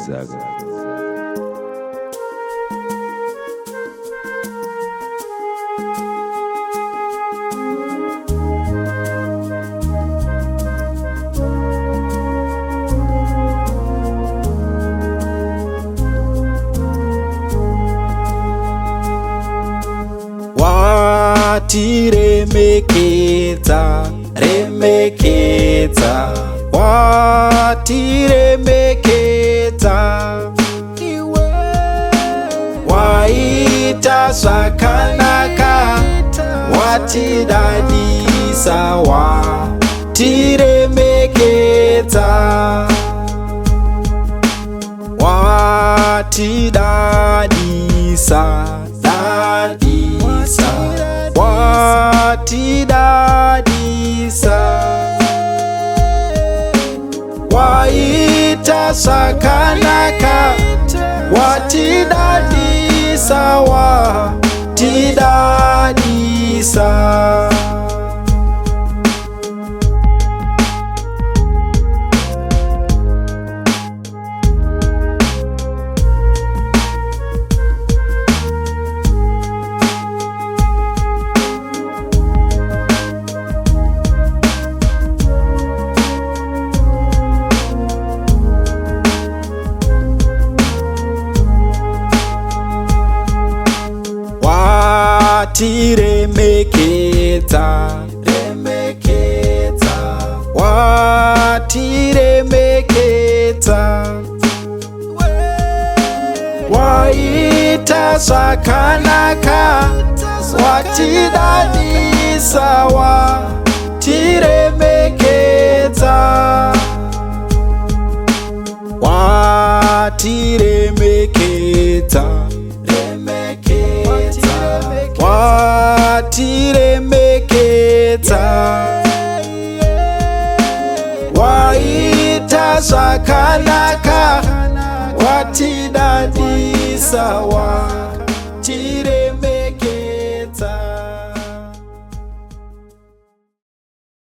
Zago. Watiremekeza, remekeza, watiremekeza, iwe waita zvakanaka, watidadisa, watiremekeza, watidadisa, dadisa, watidadisa, waita zvakanaka, watidadisa, watidadisa. Watiremekeza, remekeza, watiremekeza, waita zvakanaka, watidadisa, watiremekeza, watiremekeza, watiremekeza, waita zvakanaka, watidadisa,